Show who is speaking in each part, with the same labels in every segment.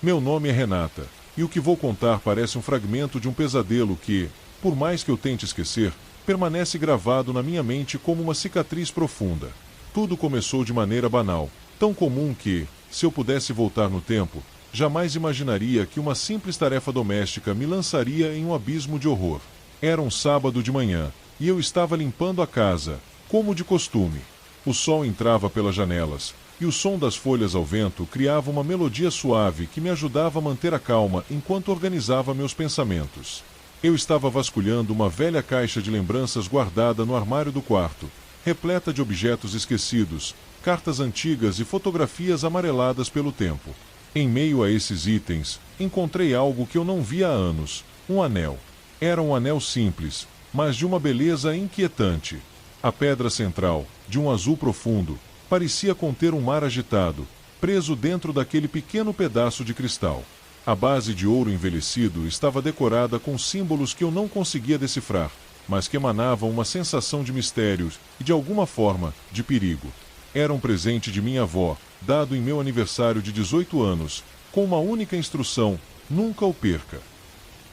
Speaker 1: Meu nome é Renata, e o que vou contar parece um fragmento de um pesadelo que, por mais que eu tente esquecer, permanece gravado na minha mente como uma cicatriz profunda. Tudo começou de maneira banal, tão comum que, se eu pudesse voltar no tempo, jamais imaginaria que uma simples tarefa doméstica me lançaria em um abismo de horror. Era um sábado de manhã, e eu estava limpando a casa, como de costume. O sol entrava pelas janelas, e o som das folhas ao vento criava uma melodia suave que me ajudava a manter a calma enquanto organizava meus pensamentos. Eu estava vasculhando uma velha caixa de lembranças guardada no armário do quarto, repleta de objetos esquecidos, cartas antigas e fotografias amareladas pelo tempo. Em meio a esses itens, encontrei algo que eu não via há anos: um anel. Era um anel simples, mas de uma beleza inquietante. A pedra central, de um azul profundo, parecia conter um mar agitado, preso dentro daquele pequeno pedaço de cristal. A base de ouro envelhecido estava decorada com símbolos que eu não conseguia decifrar, mas que emanavam uma sensação de mistério e, de alguma forma, de perigo. Era um presente de minha avó, dado em meu aniversário de 18 anos, com uma única instrução: nunca o perca.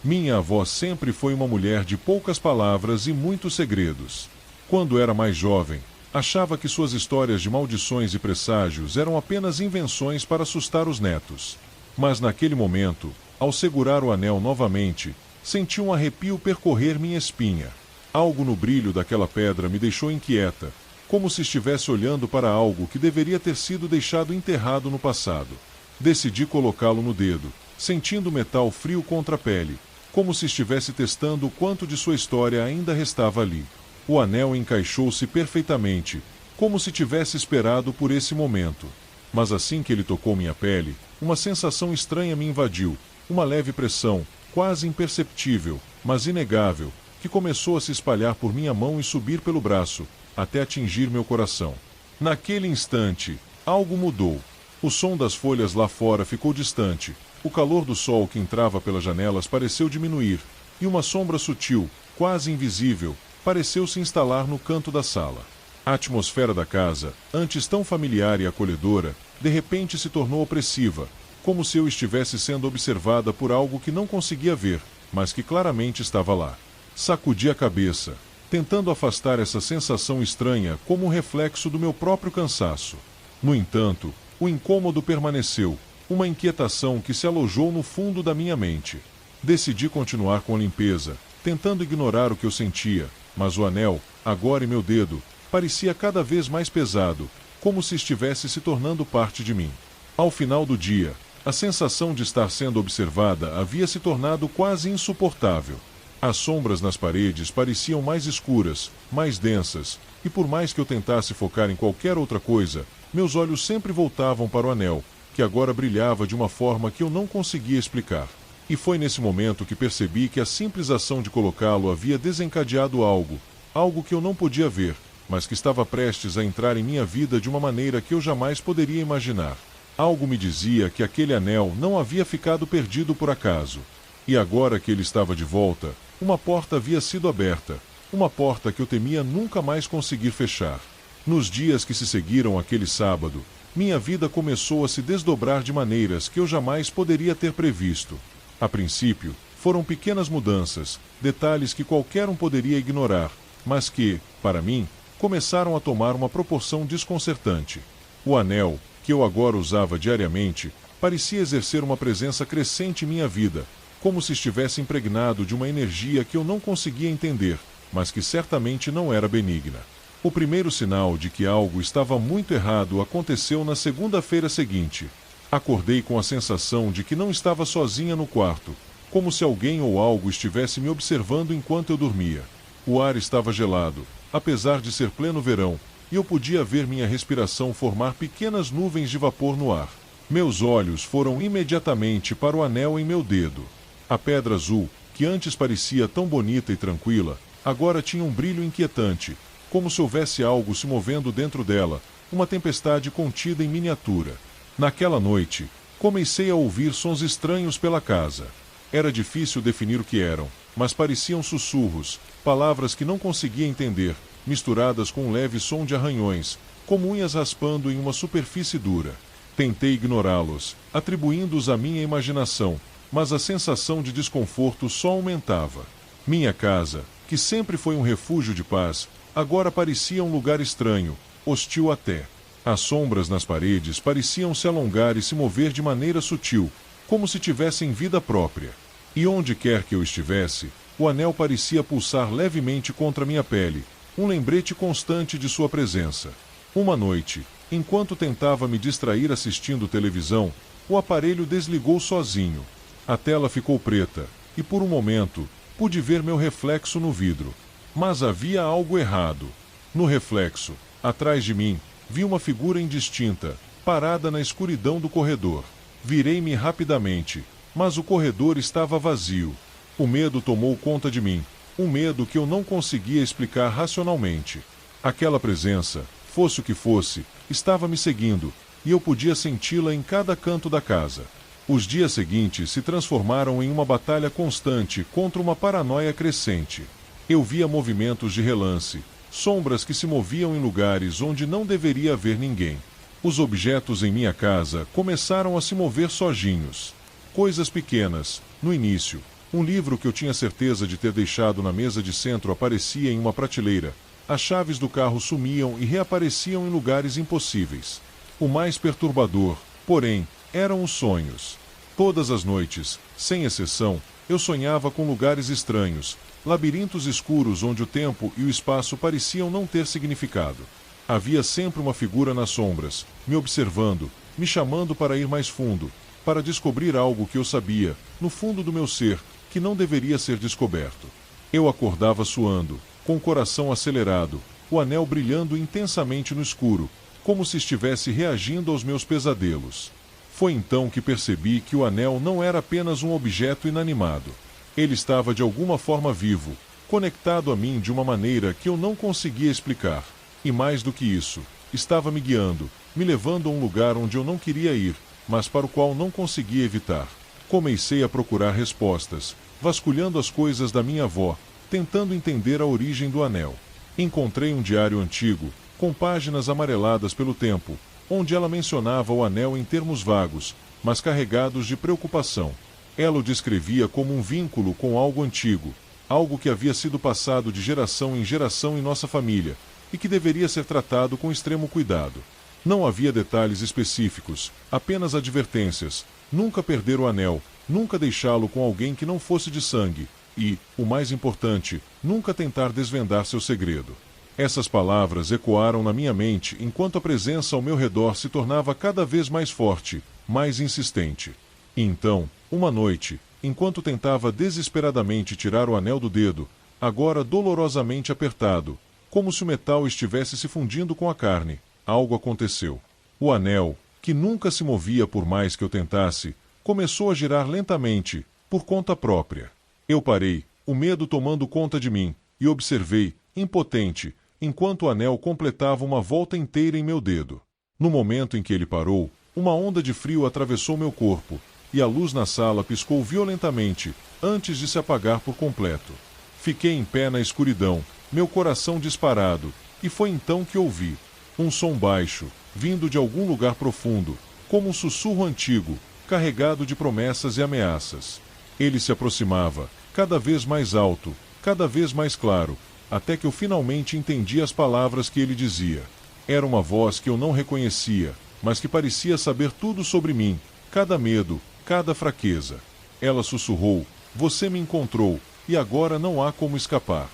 Speaker 1: Minha avó sempre foi uma mulher de poucas palavras e muitos segredos. Quando era mais jovem, achava que suas histórias de maldições e presságios eram apenas invenções para assustar os netos. Mas naquele momento, ao segurar o anel novamente, senti um arrepio percorrer minha espinha. Algo no brilho daquela pedra me deixou inquieta, como se estivesse olhando para algo que deveria ter sido deixado enterrado no passado. Decidi colocá-lo no dedo, sentindo o metal frio contra a pele, como se estivesse testando o quanto de sua história ainda restava ali. O anel encaixou-se perfeitamente, como se tivesse esperado por esse momento. Mas assim que ele tocou minha pele, uma sensação estranha me invadiu, uma leve pressão, quase imperceptível, mas inegável, que começou a se espalhar por minha mão e subir pelo braço, até atingir meu coração. Naquele instante, algo mudou. O som das folhas lá fora ficou distante, o calor do sol que entrava pelas janelas pareceu diminuir, e uma sombra sutil, quase invisível, pareceu se instalar no canto da sala. A atmosfera da casa, antes tão familiar e acolhedora, de repente se tornou opressiva, como se eu estivesse sendo observada por algo que não conseguia ver, mas que claramente estava lá. Sacudi a cabeça, tentando afastar essa sensação estranha como um reflexo do meu próprio cansaço. No entanto, o incômodo permaneceu, uma inquietação que se alojou no fundo da minha mente. Decidi continuar com a limpeza, tentando ignorar o que eu sentia, mas o anel, agora em meu dedo, parecia cada vez mais pesado, como se estivesse se tornando parte de mim. Ao final do dia, a sensação de estar sendo observada havia se tornado quase insuportável. As sombras nas paredes pareciam mais escuras, mais densas, e por mais que eu tentasse focar em qualquer outra coisa, meus olhos sempre voltavam para o anel, que agora brilhava de uma forma que eu não conseguia explicar. E foi nesse momento que percebi que a simples ação de colocá-lo havia desencadeado algo que eu não podia ver, mas que estava prestes a entrar em minha vida de uma maneira que eu jamais poderia imaginar. Algo me dizia que aquele anel não havia ficado perdido por acaso. E agora que ele estava de volta, uma porta havia sido aberta, uma porta que eu temia nunca mais conseguir fechar. Nos dias que se seguiram aquele sábado, minha vida começou a se desdobrar de maneiras que eu jamais poderia ter previsto. A princípio, foram pequenas mudanças, detalhes que qualquer um poderia ignorar, mas que, para mim, começaram a tomar uma proporção desconcertante. O anel, que eu agora usava diariamente, parecia exercer uma presença crescente em minha vida, como se estivesse impregnado de uma energia que eu não conseguia entender, mas que certamente não era benigna. O primeiro sinal de que algo estava muito errado aconteceu na segunda-feira seguinte. Acordei com a sensação de que não estava sozinha no quarto, como se alguém ou algo estivesse me observando enquanto eu dormia. O ar estava gelado, apesar de ser pleno verão, e eu podia ver minha respiração formar pequenas nuvens de vapor no ar. Meus olhos foram imediatamente para o anel em meu dedo. A pedra azul, que antes parecia tão bonita e tranquila, agora tinha um brilho inquietante, como se houvesse algo se movendo dentro dela, uma tempestade contida em miniatura. Naquela noite, comecei a ouvir sons estranhos pela casa. Era difícil definir o que eram, mas pareciam sussurros, palavras que não conseguia entender, misturadas com um leve som de arranhões, como unhas raspando em uma superfície dura. Tentei ignorá-los, atribuindo-os à minha imaginação, mas a sensação de desconforto só aumentava. Minha casa, que sempre foi um refúgio de paz, agora parecia um lugar estranho, hostil até. As sombras nas paredes pareciam se alongar e se mover de maneira sutil, como se tivessem vida própria. E onde quer que eu estivesse, o anel parecia pulsar levemente contra minha pele, um lembrete constante de sua presença. Uma noite, enquanto tentava me distrair assistindo televisão, o aparelho desligou sozinho. A tela ficou preta, e por um momento, pude ver meu reflexo no vidro. Mas havia algo errado. No reflexo, atrás de mim, vi uma figura indistinta, parada na escuridão do corredor. Virei-me rapidamente, mas o corredor estava vazio. O medo tomou conta de mim, um medo que eu não conseguia explicar racionalmente. Aquela presença, fosse o que fosse, estava me seguindo, e eu podia senti-la em cada canto da casa. Os dias seguintes se transformaram em uma batalha constante contra uma paranoia crescente. Eu via movimentos de relance, sombras que se moviam em lugares onde não deveria haver ninguém. Os objetos em minha casa começaram a se mover sozinhos. Coisas pequenas, no início. Um livro que eu tinha certeza de ter deixado na mesa de centro aparecia em uma prateleira. As chaves do carro sumiam e reapareciam em lugares impossíveis. O mais perturbador, porém, eram os sonhos. Todas as noites, sem exceção, eu sonhava com lugares estranhos, labirintos escuros onde o tempo e o espaço pareciam não ter significado. Havia sempre uma figura nas sombras, me observando, me chamando para ir mais fundo, para descobrir algo que eu sabia, no fundo do meu ser, que não deveria ser descoberto. Eu acordava suando, com o coração acelerado, o anel brilhando intensamente no escuro, como se estivesse reagindo aos meus pesadelos. Foi então que percebi que o anel não era apenas um objeto inanimado. Ele estava de alguma forma vivo, conectado a mim de uma maneira que eu não conseguia explicar. E mais do que isso, estava me guiando, me levando a um lugar onde eu não queria ir, mas para o qual não conseguia evitar. Comecei a procurar respostas, vasculhando as coisas da minha avó, tentando entender a origem do anel. Encontrei um diário antigo, com páginas amareladas pelo tempo, onde ela mencionava o anel em termos vagos, mas carregados de preocupação. Ela o descrevia como um vínculo com algo antigo, algo que havia sido passado de geração em geração em nossa família, e que deveria ser tratado com extremo cuidado. Não havia detalhes específicos, apenas advertências: nunca perder o anel, nunca deixá-lo com alguém que não fosse de sangue, e, o mais importante, nunca tentar desvendar seu segredo. Essas palavras ecoaram na minha mente enquanto a presença ao meu redor se tornava cada vez mais forte, mais insistente. E então, uma noite, enquanto tentava desesperadamente tirar o anel do dedo, agora dolorosamente apertado, como se o metal estivesse se fundindo com a carne, algo aconteceu. O anel, que nunca se movia por mais que eu tentasse, começou a girar lentamente, por conta própria. Eu parei, o medo tomando conta de mim, e observei, impotente, enquanto o anel completava uma volta inteira em meu dedo. No momento em que ele parou, uma onda de frio atravessou meu corpo, e a luz na sala piscou violentamente, antes de se apagar por completo. Fiquei em pé na escuridão, meu coração disparado, e foi então que ouvi um som baixo, vindo de algum lugar profundo, como um sussurro antigo, carregado de promessas e ameaças. Ele se aproximava, cada vez mais alto, cada vez mais claro, até que eu finalmente entendi as palavras que ele dizia. Era uma voz que eu não reconhecia, mas que parecia saber tudo sobre mim, cada medo, cada fraqueza. Ela sussurrou: "Você me encontrou, e agora não há como escapar."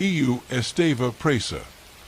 Speaker 1: Eu estava presa,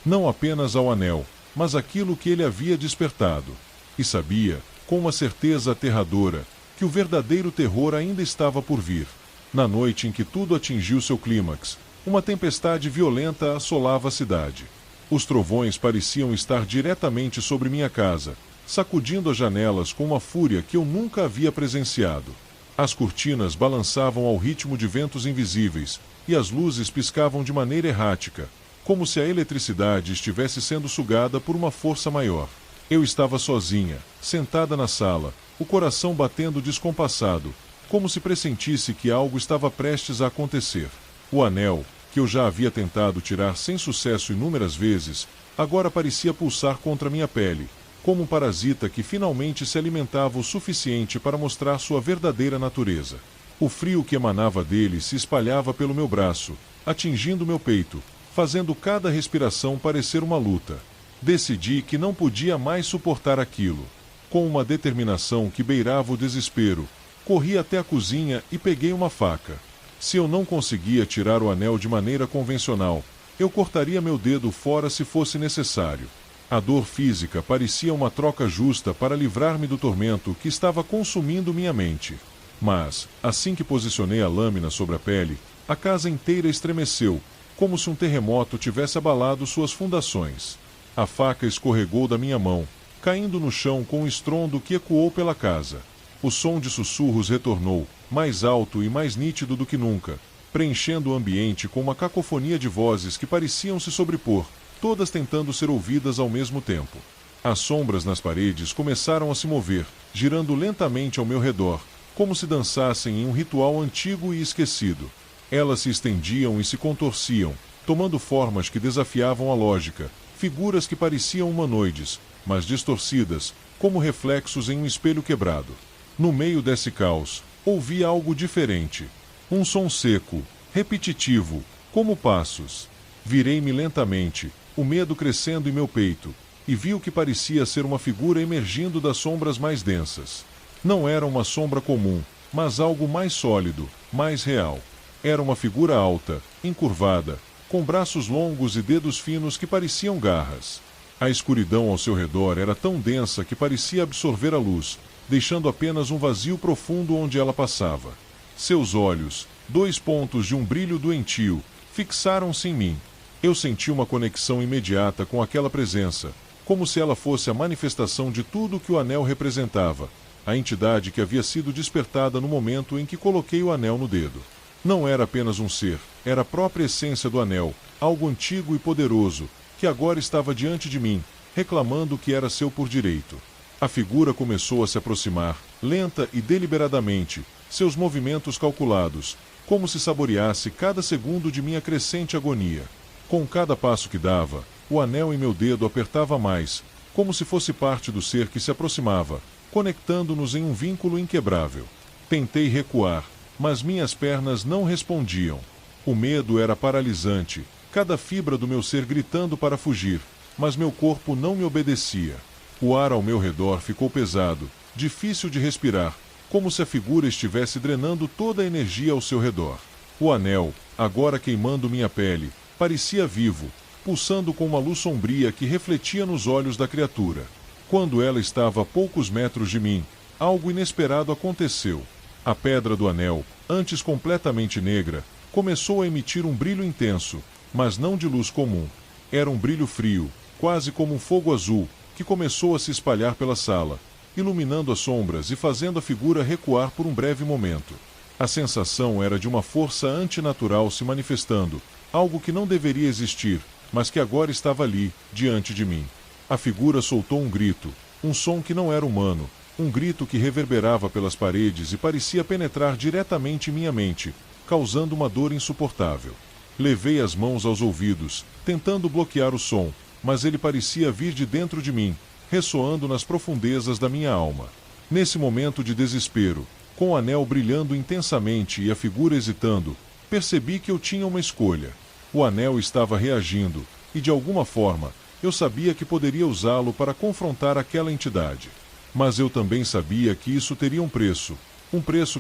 Speaker 1: não apenas ao anel, mas aquilo que ele havia despertado. E sabia, com uma certeza aterradora, que o verdadeiro terror ainda estava por vir. Na noite em que tudo atingiu seu clímax, uma tempestade violenta assolava a cidade. Os trovões pareciam estar diretamente sobre minha casa, sacudindo as janelas com uma fúria que eu nunca havia presenciado. As cortinas balançavam ao ritmo de ventos invisíveis, e as luzes piscavam de maneira errática, como se a eletricidade estivesse sendo sugada por uma força maior. Eu estava sozinha, sentada na sala, o coração batendo descompassado, como se pressentisse que algo estava prestes a acontecer. O anel, que eu já havia tentado tirar sem sucesso inúmeras vezes, agora parecia pulsar contra minha pele, como um parasita que finalmente se alimentava o suficiente para mostrar sua verdadeira natureza. O frio que emanava dele se espalhava pelo meu braço, atingindo meu peito, fazendo cada respiração parecer uma luta. Decidi que não podia mais suportar aquilo. Com uma determinação que beirava o desespero, corri até a cozinha e peguei uma faca. Se eu não conseguia tirar o anel de maneira convencional, eu cortaria meu dedo fora se fosse necessário. A dor física parecia uma troca justa para livrar-me do tormento que estava consumindo minha mente. Mas, assim que posicionei a lâmina sobre a pele, a casa inteira estremeceu, como se um terremoto tivesse abalado suas fundações. A faca escorregou da minha mão, caindo no chão com um estrondo que ecoou pela casa. O som de sussurros retornou, mais alto e mais nítido do que nunca, preenchendo o ambiente com uma cacofonia de vozes que pareciam se sobrepor, todas tentando ser ouvidas ao mesmo tempo. As sombras nas paredes começaram a se mover, girando lentamente ao meu redor, como se dançassem em um ritual antigo e esquecido. Elas se estendiam e se contorciam, tomando formas que desafiavam a lógica, figuras que pareciam humanoides, mas distorcidas, como reflexos em um espelho quebrado. No meio desse caos, ouvi algo diferente. Um som seco, repetitivo, como passos. Virei-me lentamente, o medo crescendo em meu peito, e vi o que parecia ser uma figura emergindo das sombras mais densas. Não era uma sombra comum, mas algo mais sólido, mais real. Era uma figura alta, encurvada, com braços longos e dedos finos que pareciam garras. A escuridão ao seu redor era tão densa que parecia absorver a luz, deixando apenas um vazio profundo onde ela passava. Seus olhos, 2 pontos de um brilho doentio, fixaram-se em mim. Eu senti uma conexão imediata com aquela presença, como se ela fosse a manifestação de tudo que o anel representava, a entidade que havia sido despertada no momento em que coloquei o anel no dedo. Não era apenas um ser, era a própria essência do anel, algo antigo e poderoso, que agora estava diante de mim, reclamando o que era seu por direito. A figura começou a se aproximar, lenta e deliberadamente, seus movimentos calculados, como se saboreasse cada segundo de minha crescente agonia. Com cada passo que dava, o anel em meu dedo apertava mais, como se fosse parte do ser que se aproximava, conectando-nos em um vínculo inquebrável. Tentei recuar, mas minhas pernas não respondiam. O medo era paralisante, cada fibra do meu ser gritando para fugir, mas meu corpo não me obedecia. O ar ao meu redor ficou pesado, difícil de respirar, como se a figura estivesse drenando toda a energia ao seu redor. O anel, agora queimando minha pele, parecia vivo, pulsando com uma luz sombria que refletia nos olhos da criatura. Quando ela estava a poucos metros de mim, algo inesperado aconteceu. A pedra do anel, antes completamente negra, começou a emitir um brilho intenso, mas não de luz comum. Era um brilho frio, quase como um fogo azul, que começou a se espalhar pela sala, iluminando as sombras e fazendo a figura recuar por um breve momento. A sensação era de uma força antinatural se manifestando, algo que não deveria existir, mas que agora estava ali, diante de mim. A figura soltou um grito, um som que não era humano, um grito que reverberava pelas paredes e parecia penetrar diretamente em minha mente, causando uma dor insuportável. Levei as mãos aos ouvidos, tentando bloquear o som, mas ele parecia vir de dentro de mim, ressoando nas profundezas da minha alma. Nesse momento de desespero, com o anel brilhando intensamente e a figura hesitando, percebi que eu tinha uma escolha. O anel estava reagindo, e de alguma forma, eu sabia que poderia usá-lo para confrontar aquela entidade. Mas eu também sabia que isso teria um preço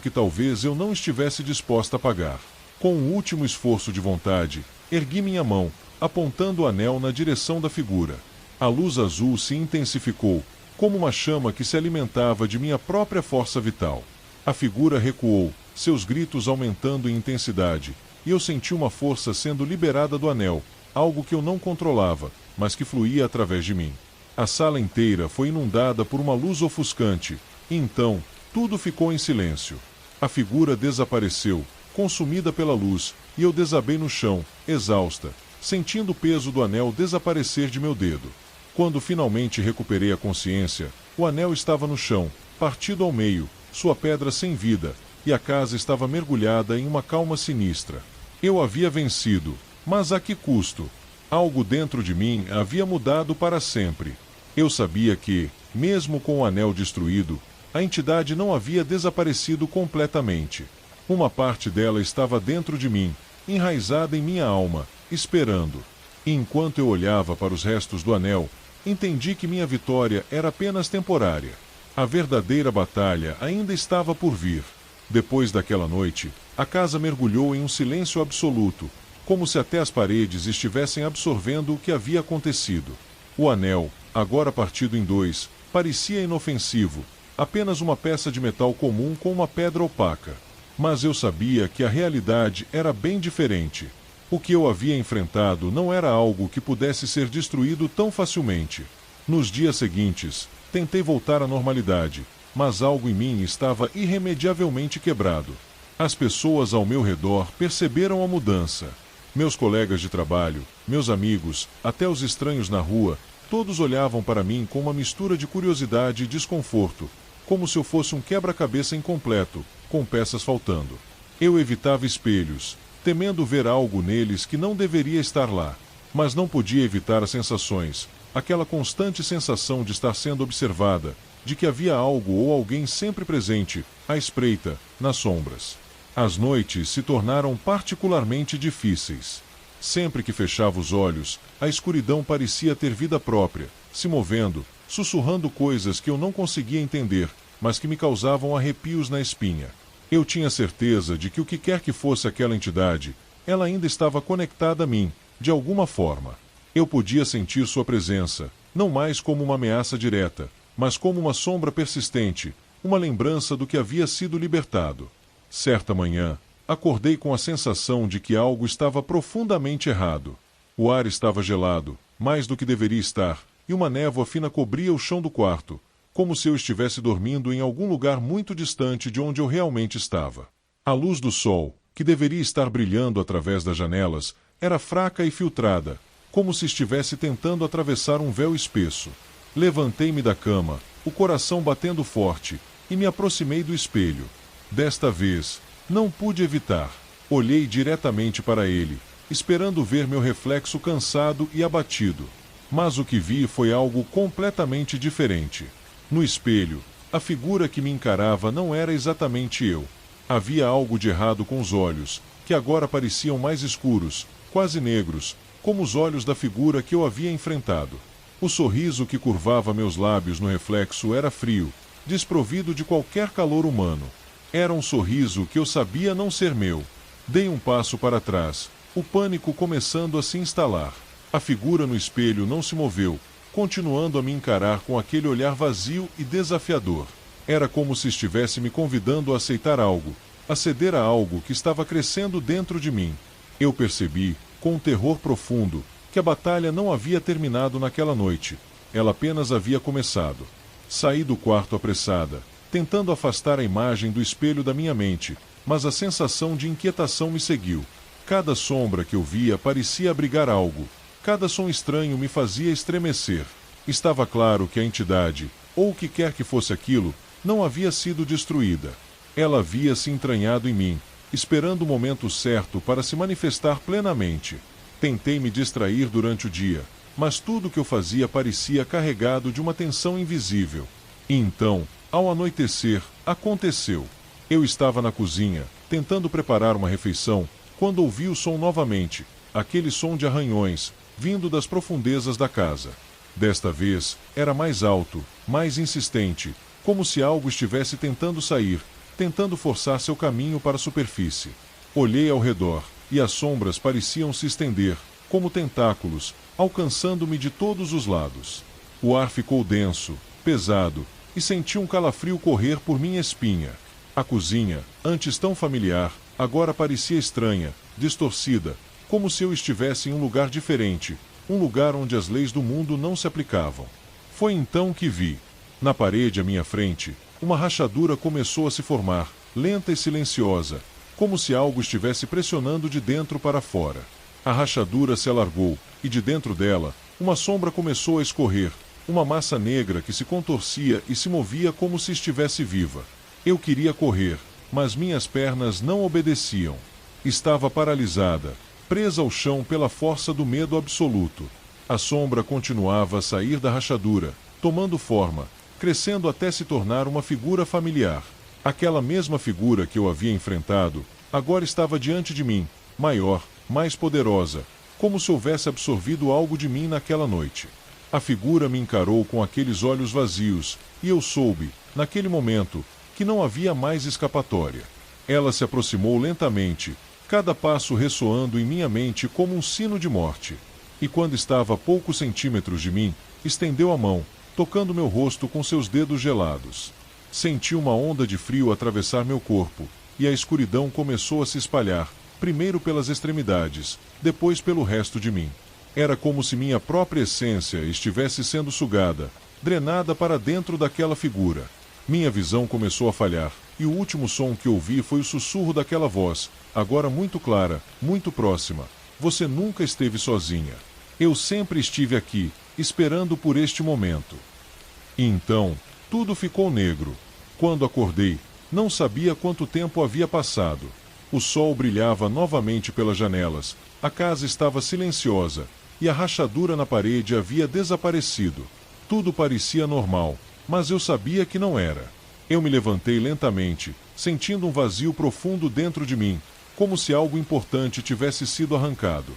Speaker 1: que talvez eu não estivesse disposta a pagar. Com um último esforço de vontade, ergui minha mão, apontando o anel na direção da figura. A luz azul se intensificou, como uma chama que se alimentava de minha própria força vital. A figura recuou, seus gritos aumentando em intensidade, e eu senti uma força sendo liberada do anel, algo que eu não controlava, mas que fluía através de mim. A sala inteira foi inundada por uma luz ofuscante, e então, tudo ficou em silêncio. A figura desapareceu, consumida pela luz, e eu desabei no chão, exausta, sentindo o peso do anel desaparecer de meu dedo. Quando finalmente recuperei a consciência, o anel estava no chão, partido ao meio, sua pedra sem vida, e a casa estava mergulhada em uma calma sinistra. Eu havia vencido, mas a que custo? Algo dentro de mim havia mudado para sempre. Eu sabia que, mesmo com o anel destruído, a entidade não havia desaparecido completamente. Uma parte dela estava dentro de mim, enraizada em minha alma, esperando. E enquanto eu olhava para os restos do anel, entendi que minha vitória era apenas temporária. A verdadeira batalha ainda estava por vir. Depois daquela noite, a casa mergulhou em um silêncio absoluto, como se até as paredes estivessem absorvendo o que havia acontecido. O anel, agora partido em dois, parecia inofensivo, apenas uma peça de metal comum com uma pedra opaca. Mas eu sabia que a realidade era bem diferente. O que eu havia enfrentado não era algo que pudesse ser destruído tão facilmente. Nos dias seguintes, tentei voltar à normalidade, mas algo em mim estava irremediavelmente quebrado. As pessoas ao meu redor perceberam a mudança. Meus colegas de trabalho, meus amigos, até os estranhos na rua, todos olhavam para mim com uma mistura de curiosidade e desconforto, como se eu fosse um quebra-cabeça incompleto, com peças faltando. Eu evitava espelhos, temendo ver algo neles que não deveria estar lá, mas não podia evitar as sensações, aquela constante sensação de estar sendo observada, de que havia algo ou alguém sempre presente, à espreita, nas sombras. As noites se tornaram particularmente difíceis. Sempre que fechava os olhos, a escuridão parecia ter vida própria, se movendo, sussurrando coisas que eu não conseguia entender, mas que me causavam arrepios na espinha. Eu tinha certeza de que o que quer que fosse aquela entidade, ela ainda estava conectada a mim, de alguma forma. Eu podia sentir sua presença, não mais como uma ameaça direta, mas como uma sombra persistente, uma lembrança do que havia sido libertado. Certa manhã, acordei com a sensação de que algo estava profundamente errado. O ar estava gelado, mais do que deveria estar, e uma névoa fina cobria o chão do quarto, como se eu estivesse dormindo em algum lugar muito distante de onde eu realmente estava. A luz do sol, que deveria estar brilhando através das janelas, era fraca e filtrada, como se estivesse tentando atravessar um véu espesso. Levantei-me da cama, o coração batendo forte, e me aproximei do espelho. Desta vez, não pude evitar. Olhei diretamente para ele, esperando ver meu reflexo cansado e abatido. Mas o que vi foi algo completamente diferente. No espelho, a figura que me encarava não era exatamente eu. Havia algo de errado com os olhos, que agora pareciam mais escuros, quase negros, como os olhos da figura que eu havia enfrentado. O sorriso que curvava meus lábios no reflexo era frio, desprovido de qualquer calor humano. Era um sorriso que eu sabia não ser meu. Dei um passo para trás, o pânico começando a se instalar. A figura no espelho não se moveu, continuando a me encarar com aquele olhar vazio e desafiador. Era como se estivesse me convidando a aceitar algo, a ceder a algo que estava crescendo dentro de mim. Eu percebi, com um terror profundo, que a batalha não havia terminado naquela noite. Ela apenas havia começado. Saí do quarto apressada, tentando afastar a imagem do espelho da minha mente, mas a sensação de inquietação me seguiu. Cada sombra que eu via parecia abrigar algo. Cada som estranho me fazia estremecer. Estava claro que a entidade, ou o que quer que fosse aquilo, não havia sido destruída. Ela havia se entranhado em mim, esperando o momento certo para se manifestar plenamente. Tentei me distrair durante o dia, mas tudo o que eu fazia parecia carregado de uma tensão invisível. E então, ao anoitecer, aconteceu. Eu estava na cozinha, tentando preparar uma refeição, quando ouvi o som novamente, aquele som de arranhões, vindo das profundezas da casa. Desta vez, era mais alto, mais insistente, como se algo estivesse tentando sair, tentando forçar seu caminho para a superfície. Olhei ao redor, e as sombras pareciam se estender, como tentáculos, alcançando-me de todos os lados. O ar ficou denso, pesado, e senti um calafrio correr por minha espinha. A cozinha, antes tão familiar, agora parecia estranha, distorcida, como se eu estivesse em um lugar diferente, um lugar onde as leis do mundo não se aplicavam. Foi então que vi. Na parede à minha frente, uma rachadura começou a se formar, lenta e silenciosa, como se algo estivesse pressionando de dentro para fora. A rachadura se alargou, e de dentro dela, uma sombra começou a escorrer, uma massa negra que se contorcia e se movia como se estivesse viva. Eu queria correr, mas minhas pernas não obedeciam. Estava paralisada, presa ao chão pela força do medo absoluto. A sombra continuava a sair da rachadura, tomando forma, crescendo até se tornar uma figura familiar. Aquela mesma figura que eu havia enfrentado, agora estava diante de mim, maior, mais poderosa, como se houvesse absorvido algo de mim naquela noite. A figura me encarou com aqueles olhos vazios, e eu soube, naquele momento, que não havia mais escapatória. Ela se aproximou lentamente, cada passo ressoando em minha mente como um sino de morte. E quando estava a poucos centímetros de mim, estendeu a mão, tocando meu rosto com seus dedos gelados. Senti uma onda de frio atravessar meu corpo, e a escuridão começou a se espalhar, primeiro pelas extremidades, depois pelo resto de mim. Era como se minha própria essência estivesse sendo sugada, drenada para dentro daquela figura. Minha visão começou a falhar, e o último som que ouvi foi o sussurro daquela voz, agora muito clara, muito próxima. Você nunca esteve sozinha. Eu sempre estive aqui, esperando por este momento. E então, tudo ficou negro. Quando acordei, não sabia quanto tempo havia passado. O sol brilhava novamente pelas janelas, a casa estava silenciosa, e a rachadura na parede havia desaparecido. Tudo parecia normal, mas eu sabia que não era. Eu me levantei lentamente, sentindo um vazio profundo dentro de mim, como se algo importante tivesse sido arrancado.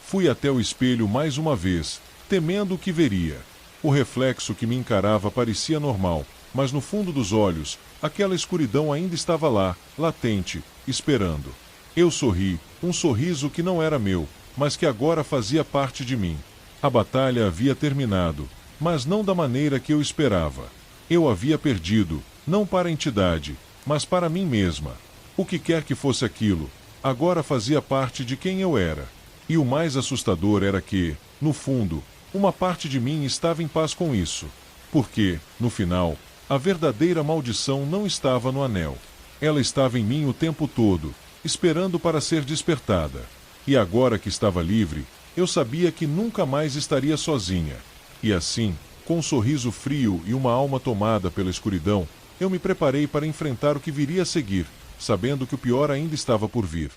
Speaker 1: Fui até o espelho mais uma vez, temendo o que veria. O reflexo que me encarava parecia normal, mas no fundo dos olhos, aquela escuridão ainda estava lá, latente, esperando. Eu sorri, um sorriso que não era meu, mas que agora fazia parte de mim. A batalha havia terminado, mas não da maneira que eu esperava. Eu havia perdido, não para a entidade, mas para mim mesma. O que quer que fosse aquilo, agora fazia parte de quem eu era. E o mais assustador era que, no fundo, uma parte de mim estava em paz com isso. Porque, no final, a verdadeira maldição não estava no anel. Ela estava em mim o tempo todo, esperando para ser despertada. E agora que estava livre, eu sabia que nunca mais estaria sozinha. E assim, com um sorriso frio e uma alma tomada pela escuridão, eu me preparei para enfrentar o que viria a seguir, sabendo que o pior ainda estava por vir.